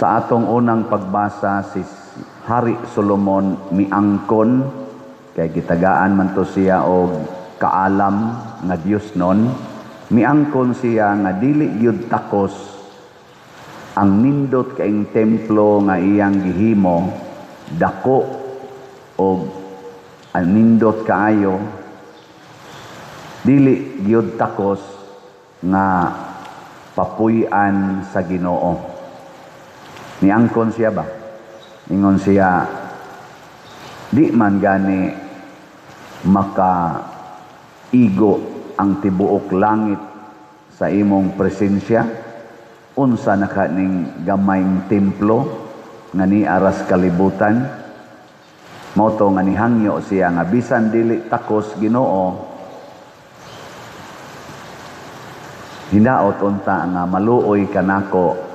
Sa atong unang pagbasa, si Hari Solomon miangkon, kay gitagaan man to siya og kaalam nga Dios nun. Miangkon siya nga dili gyud takos ang nindot kaing templo nga iyang gihimo, dako og ang nindot kaayo, dili gyud takos nga papuy-an sa Ginoo. Niangkon siya ba? Ingon siya, di man gani makaigo ang tibuok langit sa imong presensya, unsa na kaning gamayng templo nga ni aras kalibutan. Moto nga nihangyo siya nga bisan dili takos Ginoo, hinaot unta nga maluoy kanako,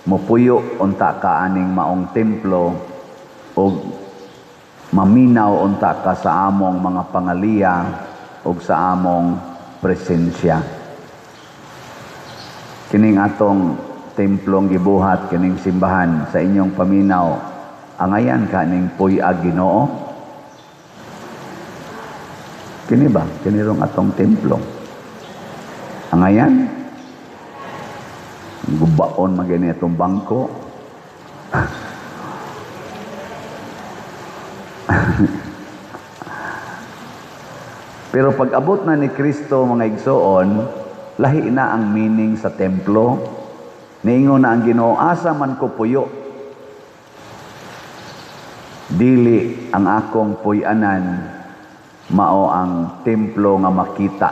mupuyo unta ka aning maong templo o maminaw unta ka sa among mga pangaliya o sa among presensya. Kining atong templong gibuhat, kining simbahan sa inyong paminaw, angayan ka ning puy-ag Ginoo? Kini ba? Kinirong atong templo. Angayan? Gubaon magani itong bangko. Pero pag abot na ni Kristo mga igsoon, lahi na ang meaning sa templo. Niingon na ang Ginoo, asa man ko puyo, dili ang akong puy-anan mao ang templo nga makita.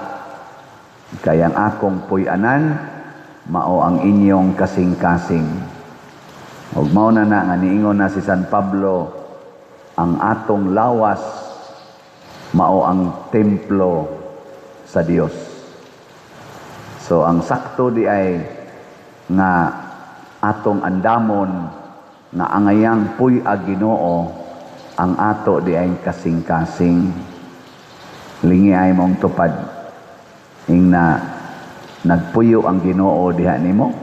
Kaya ang akong puy-anan mao ang inyong kasing-kasing. Ug mao na nga niingon na si San Pablo, ang atong lawas mao ang templo sa Dios. So ang sakto di ay nga atong andamon nga angayang puy-ag Ginoo, ang ato di ay kasing-kasing. Lingi ay mong tupad ing na nagpuyo ang Ginoo diha nimo.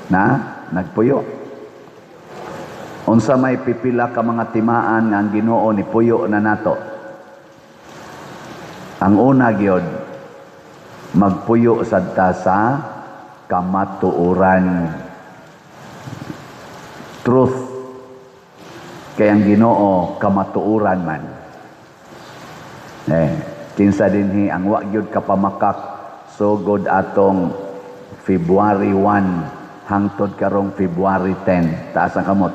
Na nagpuyo. Unsa may pipila ka mga timaan nga ang Ginoo ni puyo na nato. Ang una gyud, magpuyo sadta sa kamatuoran. Truth. Kay ang Ginoo kamatuoran man. Kinsa dinhi ang wa gyud kapamakak sugod atong February 1 hangtod karong February 10. Taas ang kamot.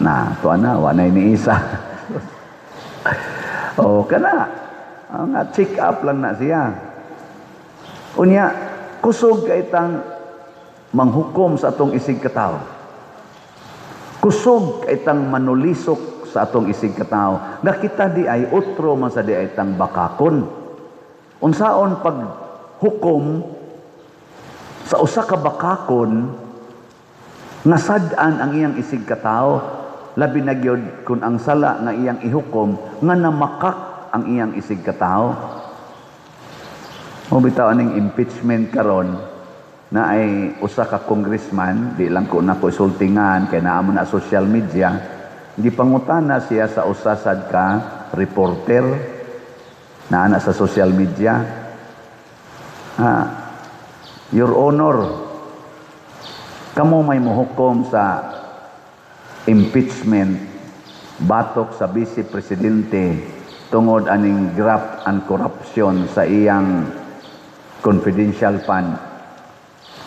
Na, tuwa na, wanay ni isa. O, kana. Nga check up lang na siya. Unya, kusog ka itang manghukom sa atong isig katawo. Kusog ka itang manulisok sa atong isig katawo. Nakita di ay utro man sa di ay tang bakakon. Unsaon pag hukom sa usa ka bakakon nga sad-an ang iyang isig katawo, labi na gyud kun ang sala nga iyang ihukom nga namakak ang iyang isig katawo. Mo bitaw aning impeachment karon na ay usa ka congressman, di lang ko na ko isultingan kay naa mo na social media. Gipangutana siya sa usasad ka reporter na ana sa social media. Your Honor, kamo may muhukom sa impeachment batok sa Vice Presidente tungod aning graft and corruption sa iyang confidential fund.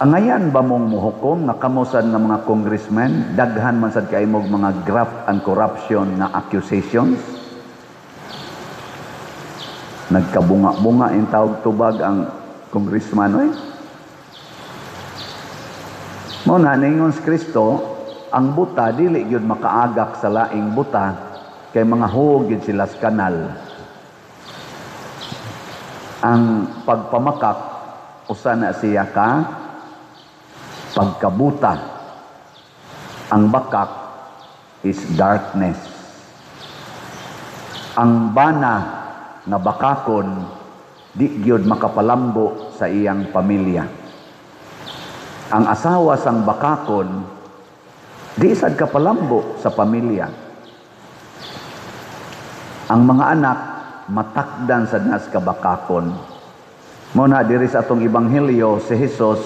Angayan ba mong muhukom nga kamusan nga mga congressman, daghan man sad kay mog mga graft and corruption na accusations? Nagkabunga-bunga in tawag tubag ang congressman, oy. Mo na ningon si Kristo, ang buta dili gyud makaagak sa laing buta kay mga huwag gyud sila sa kanal. Ang pagpamakak usa na siya ka pagkabuta. Ang bakak is darkness. Ang bana nga bakakon di gyud makapalambo sa iyang pamilya. Ang asawa sang bakakon, di sad kapalambo sa pamilya. Ang mga anak, matakdan sad nas kabakakon. Muna diri sa atong ebanghelyo, si Jesus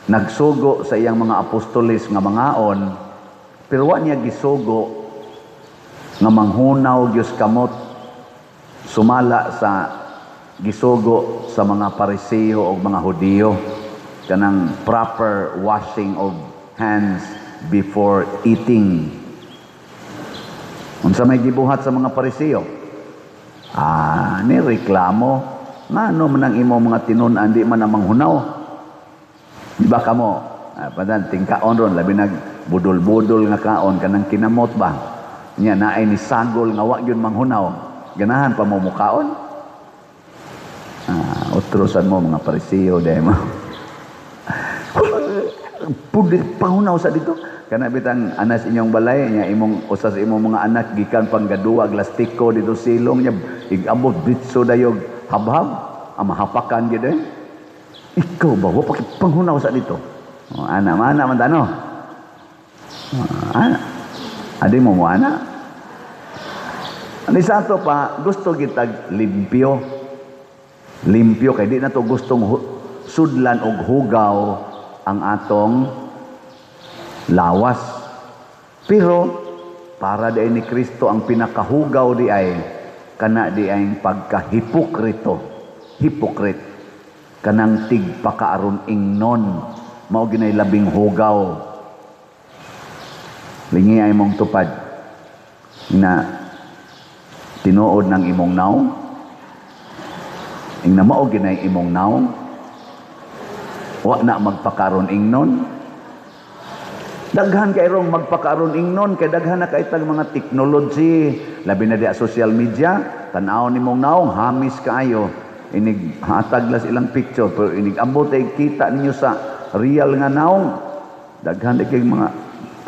nagsugo sa iyang mga apostoles nga mangaon, pero wa niya gisugo nga manghunaw gyud kamot sumala sa gisugo sa mga Pariseo o mga Hudiyo, kanang proper washing of hands before eating. Unsa may gibuhat sa mga Pariseo? Ni reklamo, ngano man ang imo mga tinun-an di man namang hunaw. Di ba kamo? Padan tingkaon ron labi nag budol-budol nga kaon kanang kinamot ba? Nya naay ni sagol nga wa gyud manghunaw. Ganahan pa mo mukaon? Utrosan mo mga Pariseo dai mo. Pudit pahunaw sa dito. Kana bitang anas inyong balay nya imong usas imong mga anak gikan panggaduwa glastiko dito silong nya igabot bitso dayog habhab amahapakan gyud eh. Ikaw ba wa panghunaw sa dito? Ana man tano. Ana. Adi mo ana. Ani sa ato pa gusto gitag limpyo. Limpyo kay di na to gustong sudlan og hugaw ang atong lawas. Pero para di ni Kristo ang pinakahugaw di ay kana di ay pagkahipokrito. Hipokrit. Kanang tigpakaaron ingnon. Mao ginay labing hugaw. Lingi ay mong tupad na tinuod ng imong naong. Ing na mao ginay imong naong. Wa na magpakaron ingnon. Daghan kay rong magpakaron ingnon kay daghan na kay tag mga technology labi na di social media tan-aw nimong naong hamis kaayo inig hatag las ilang picture pero inig ambot ay kita ninyo sa real nga naong daghan di kay mga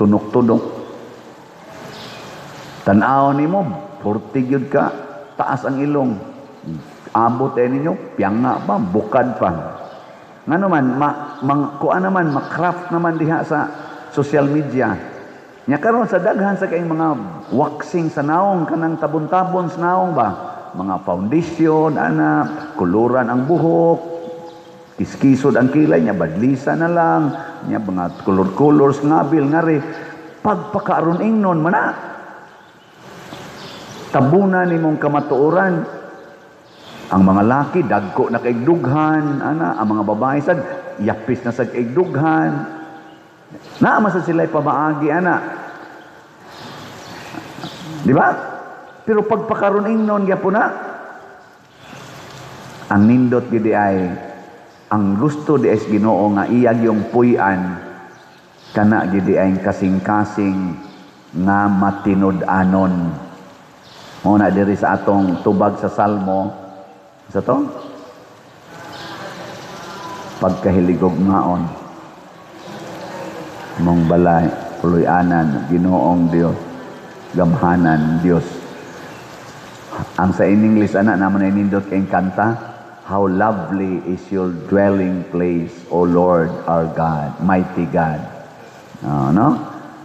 tunok-tunok tan-aw nimo purti gyud ka taas ang ilong abot ay ninyo piyanga pa bukad pa ngano man kuan naman makraft naman diha sa social media. Nya karon sa daghan sa kay mga waxing sa naong kanang tabon-tabon sa naong ba, mga foundation ana, kuluran ang buhok, kiskisod ang kilay nya badlisa na lang, nya mga color-colors ngabil ngari pagpakaaron ingnon man na. Tabunan nimong kamatuoran. Ang mga laki dagko na kay dughan ana, ang mga babae sad yapis na sa kay dughan. Naama sa sila'y pamaagi, ana. Di ba? Pero pagpakaroon ingnon, po na. Ang nindot gidi ay, ang gusto di ay Ginoo nga iyag yung puyan, kana gidi ay kasing-kasing nga matinud-anon. Muna diri sa atong tubag sa Salmo, sa to? Pagkahiligog ngaon. Mong balay, puluyanan, Ginoong Dios, gamhanan Dios. Ang sa in English ana naman ay nindot kay kanta, how lovely is your dwelling place, O Lord our God, mighty God. No?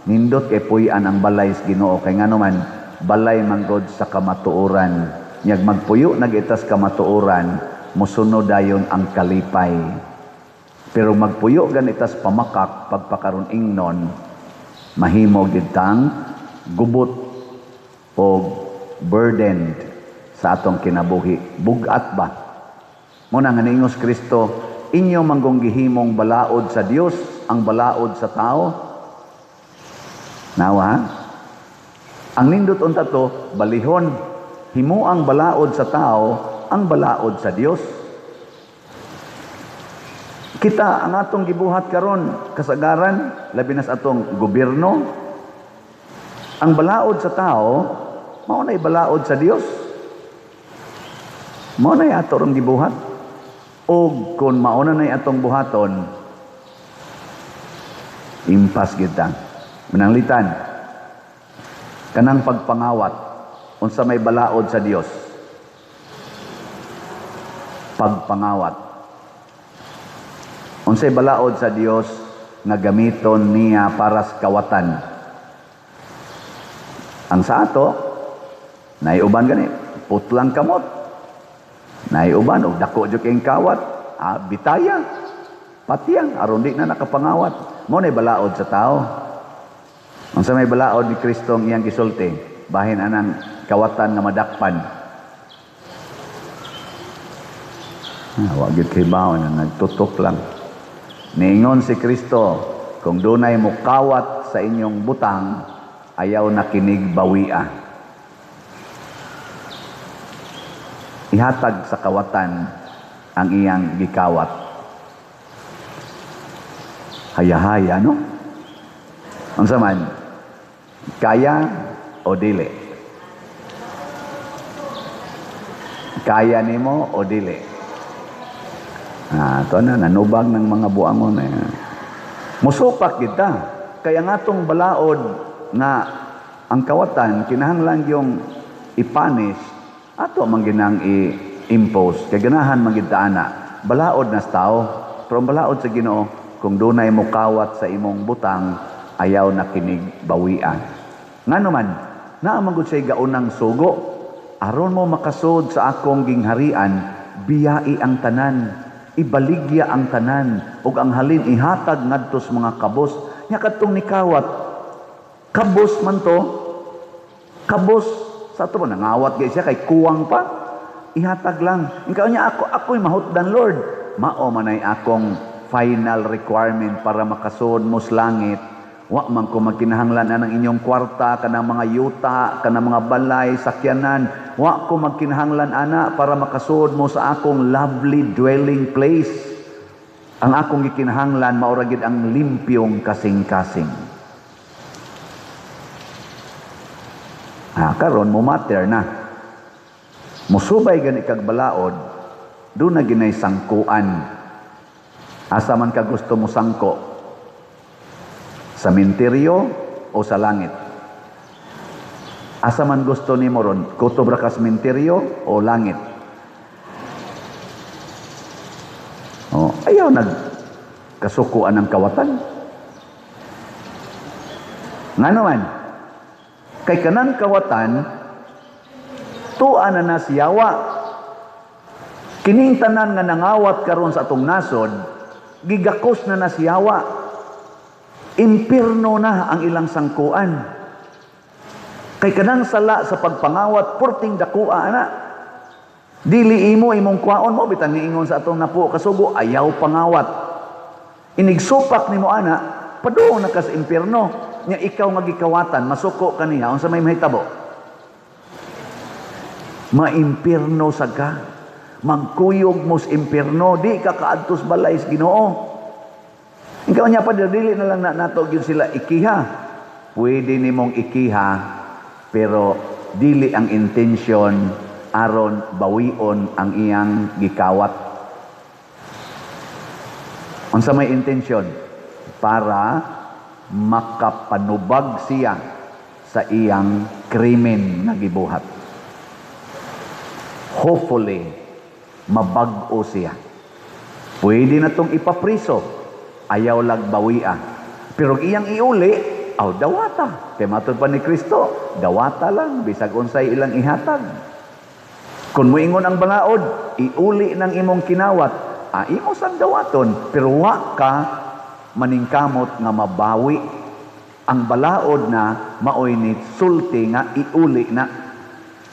Nindot kay puy-an ang balay sa Ginoo kay ngano man balay manggod sa kamatuoran. Nyag magpuyo nagitas kamatuoran, musunod dayon ang kalipay. Pero magpuyo ganitas pamakak pagpakaron ingnon mahimo gid tang gubot o burdened sa atong kinabuhi. Bugat ba? Muna nga niingos Kristo, inyo manggong gihimong balaod sa Dios ang balaod sa tao. Nawa? Ang nindot unta to balihon, himo ang balaod sa tao ang balaod sa Dios. Kita ang atong gibuhat karon kasagaran labi na sa atong gobyerno. Ang balaod sa tao mao nay balaod sa Dios. Mao nay ato rong gibuhat. Og kun mao na nay atong buhaton impas kita. Mananglitan kanang pagpangawat unsa may balaod sa Dios. pagpangawat. Unsay balaod sa Dios nga gamiton niya para sa kawatan. Ang sa ato, naiuban gani, putlang kamot. Naiuban, og dako jud kayong kawat, bitaya, patiyang, aron di na nakapangawat. Mo na balaod sa tao. Ang sa may balaod ni Kristo ang iyang gisulti, bahin anang kawatan nga madakpan. Wag gyud kay baon na nagtutok lang. Niingon si Kristo, kung dunay mo kawat sa inyong butang, ayaw na kinig bawia. Ihatag sa kawatan ang iyang gikawat. Haya-haya, no? Ang saman, kaya o dili? Kaya nimo o dili? Ito na, nanubag ng mga buangon. Musupak kita. Kaya nga itong balaod nga ang kawatan, kinahanglan yung ipanish, ato man ginang i-impose. Kaya ganahan magitaana. Balaod na sa tao. Pero ang balaod sa Ginoo, kung dunay mo kawat sa imong butang, ayaw na kinig bawian. Nga naman, naamagod siya gaunang sugo, aron mo makasod sa akong gingharian, biyai ang tanan, ibaligya ang tanan, ug ang halin ihatag ngadto sa mga kabos. Nya kadtong nikawat, kabos man to, kabos sa to ba nangawat gyud siya kay kuwang pa, ihatag lang. Ikaw niya ako'y mahutdan Lord, mao man ay akong final requirement para makasud mo sa langit. Wa man ko magkinahanglan anang inyong kwarta, kanang mga yuta, kanang mga balay, sakyanan. Wa ko magkinahanglan ana para makasud mo sa akong lovely dwelling place. Ang akong gikinahanglan maura gid ang limpyong kasing-kasing. Karon mo matter na. Musubay gani kag balaod, do na ginay sangkuan. Asa man ka gusto mo sangko? Sa menteryo o sa langit? Asa man gusto ni mo ron? Kutob ra ka sa menteryo o langit? Ayaw nagkasukuan ng kawatan. Nga naman, kay kanang kawatan, tuan na siyawa. Kining tanan nga nangawat karon sa atong nasod, gigakos na nasiyawa. Impirno na ang ilang sangkuan. Kay kanang sala sa pagpangawat, purting dakua na. Dili imo imong kwaon mo, bitan niingon sa atong napo kasugo, ayaw pangawat. Inigsupak ni mo ana, paduong na ka sa impirno. Nya ikaw magikawatan, masuko ka niya, unsa may mahitabo? Maimpirno sa ka. Magkuyog mo sa impirno, di ka kaadtos balay sa Ginoo. Ikaw niya pa, dili na lang natog yun sila ikiha. Pwede nimong ikiha, pero dili ang intensyon aron bawion ang iyang gikawat. Unsa may intensyon? Para makapanubag siya sa iyang krimen na gibuhat. Hopefully, mabag-o siya. Pwede na itong ipapriso. Ayaw lag bawia. Pero iyang iuli, dawata. Kaya matod pa ni Kristo, dawata lang, bisag unsay ilang ihatag. Kung moingon ang balaod, iuli ng imong kinawat, imo sang dawaton, pero wa ka maningkamot nga mabawi. Ang balaod na maoy ni sulti nga iuli na.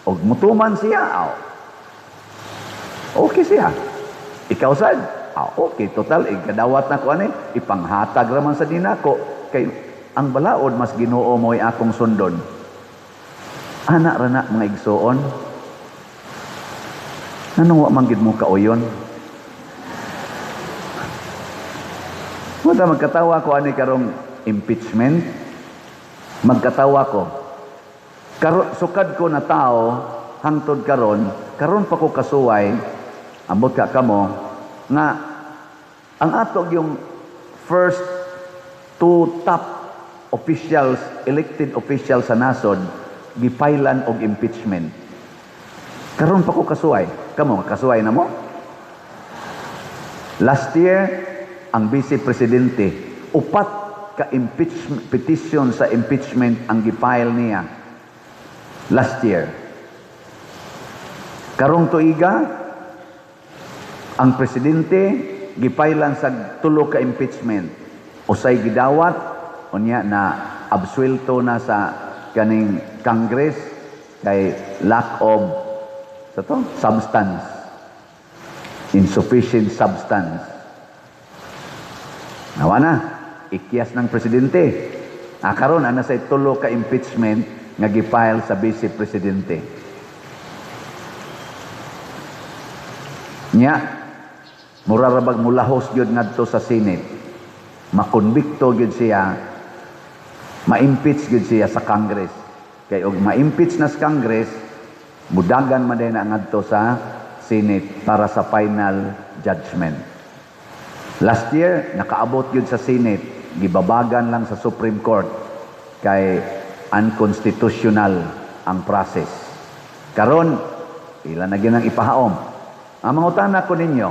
Og mutuman siya, okay siya. Ikaw sad, okay, total, ikadawat na ko ipanghatag raman sa dinako. Kay ang balaod, mas Ginoo mo'y akong sundon. Anak rana mga igsoon, nanong wa manggid mo kauyon? Mata magkatawa ko karong impeachment, magkatawa ko. Sukad ko na tao, hangtod karon pa ko kasuway, ambot ka kamo, nga ang atog yung first two top officials, elected officials sa nasod, gipailan og impeachment. Karon pa ko kasuway. Kamo, kasuway na mo? Last year, ang Vice Presidente, upat ka petition sa impeachment ang gipile niya last year. Karong tuiga, ang Presidente gipailan sa tulo ka impeachment. Usay gidawat, unya na absuelto na sa kaning Congress kay lack of substance. Insufficient substance. Nawa na, ikyas ng Presidente. Karon ana sa tulo ka impeachment nga gipile sa Vice Presidente. Nya, murarabag mulahos gyud ngadto sa Senate. Makonbikto gyud siya, ma-impeach gyud siya sa Congress. Kay og ma-impeach na sa Congress, mudagan man din ngadto sa Senate para sa final judgment. Last year, nakaabot yun sa Senate, gibabagan lang sa Supreme Court kay unconstitutional ang process. Karon, ilan na ginang ipahaom. Ang mangutana ko ninyo,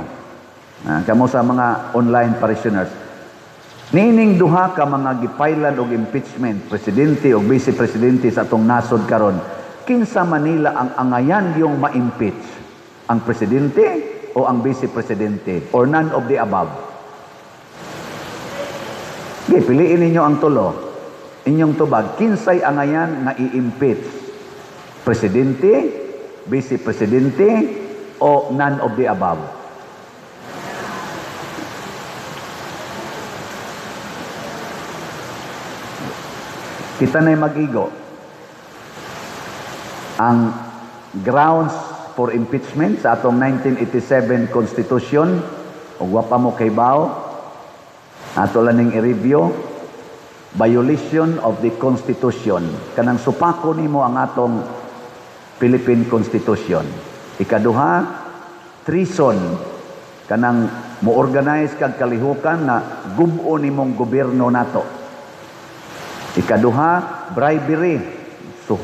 kamo sa mga online parishioners, nining duha ka mga gipailan og impeachment, presidente o vice presidente sa atong nasod karon, kinsa Manila ang angayan yung ma-impeach? Ang presidente o ang vice presidente? Or none of the above? Okay, piliin ninyo ang tulo. Inyong tubag, kinsay angayan na i-impeach? Presidente, vice presidente, o none of the above? Kita na'y mag-igo. Ang grounds for impeachment sa atong 1987 Constitution, o wapa mo kay Bao, ato laning i-review, violation of the Constitution. Kanang supako nimo ang atong Philippine Constitution. Ikaduha, treason. Kanang mo-organize kag kalihukan na gubo nimong gobyerno nato. Ikaduha, bribery. So,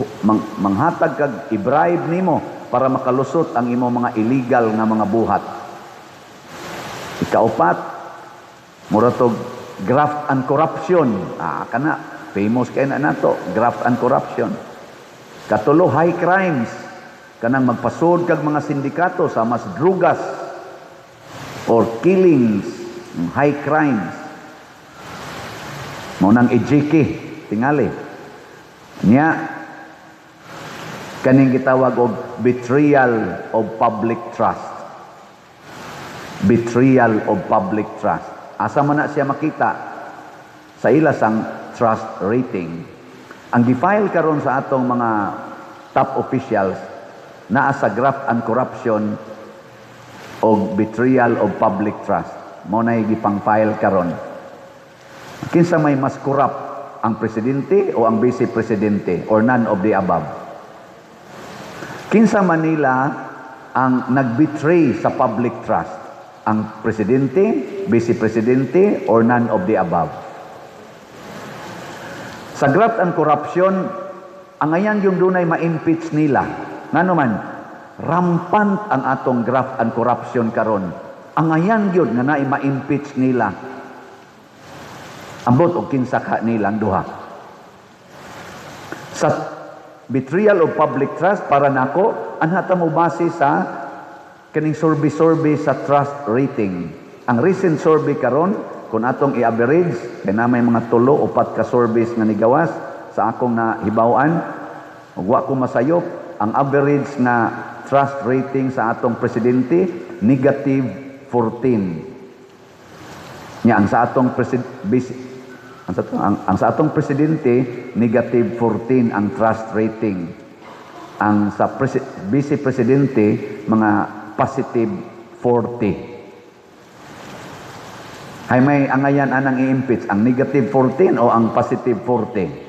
manghatag kag i-bribe nimo para makalusot ang imo mga illegal nga mga buhat. Ikaupat, muratog graft and corruption. Kana, famous kay na nato, graft and corruption. Katulo, high crimes. Kanang magpasod kag mga sindikato sa mas drugas or killings, high crimes. Munang ejiki, tingali. Nya, kaning gitawag og betrayal of public trust. Betrayal of public trust. Asa man na siya makita? Sa ilasang trust rating. Ang gifile karon sa atong mga top officials naa sa graft and corruption o betrayal of public trust. Mao nay gipang-file karon. Kinsa may mas corrupt, ang presidente o ang vice presidente or none of the above? Kinsa Manila ang nagbetray sa public trust? Ang presidente, vice presidente or none of the above? Sa graft and corruption, ang ayan yung dunay ma-impeach nila. Ngano man, rampant ang atong graft and corruption karon. Ang ayan yun nga naay ma-impeach nila. Ambot o kinsa ka nilang duha. Sa betrayal of public trust, para nako, anhata mo base sa kaning survey sa trust rating. Ang recent survey karon, kung atong i-average, kaya na may mga 3-4 ka surveys nga nigawas sa akong nahibawan, wa ko masayop, ang average na trust rating sa atong presidente, negative 14. Nya, ang sa atong presidente, negative 14 ang trust rating. Ang sa vice presidente, mga positive 40. Hay may angayan anang i-impeach, ang negative 14 o ang positive 40?